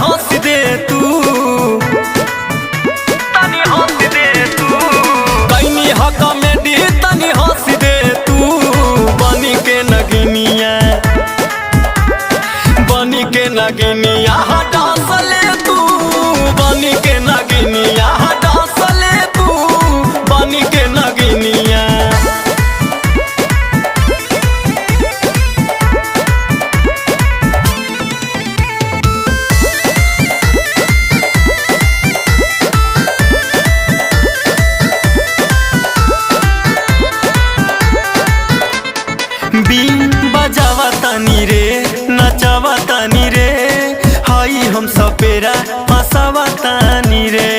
हंस दे तू, तनी हंस दे तू। कैनी ह कॉमेडी तनी हंस दे तू, बनी के नगिनिया, बनी के नगिनिया डांस ले तू, बनी के नगिनिया डांस ले तू, बनी के नगिनिया। बीन बजावा तनी रे, नचावा तनी रे, हाई हम सपेरा हंसावा तनी रे।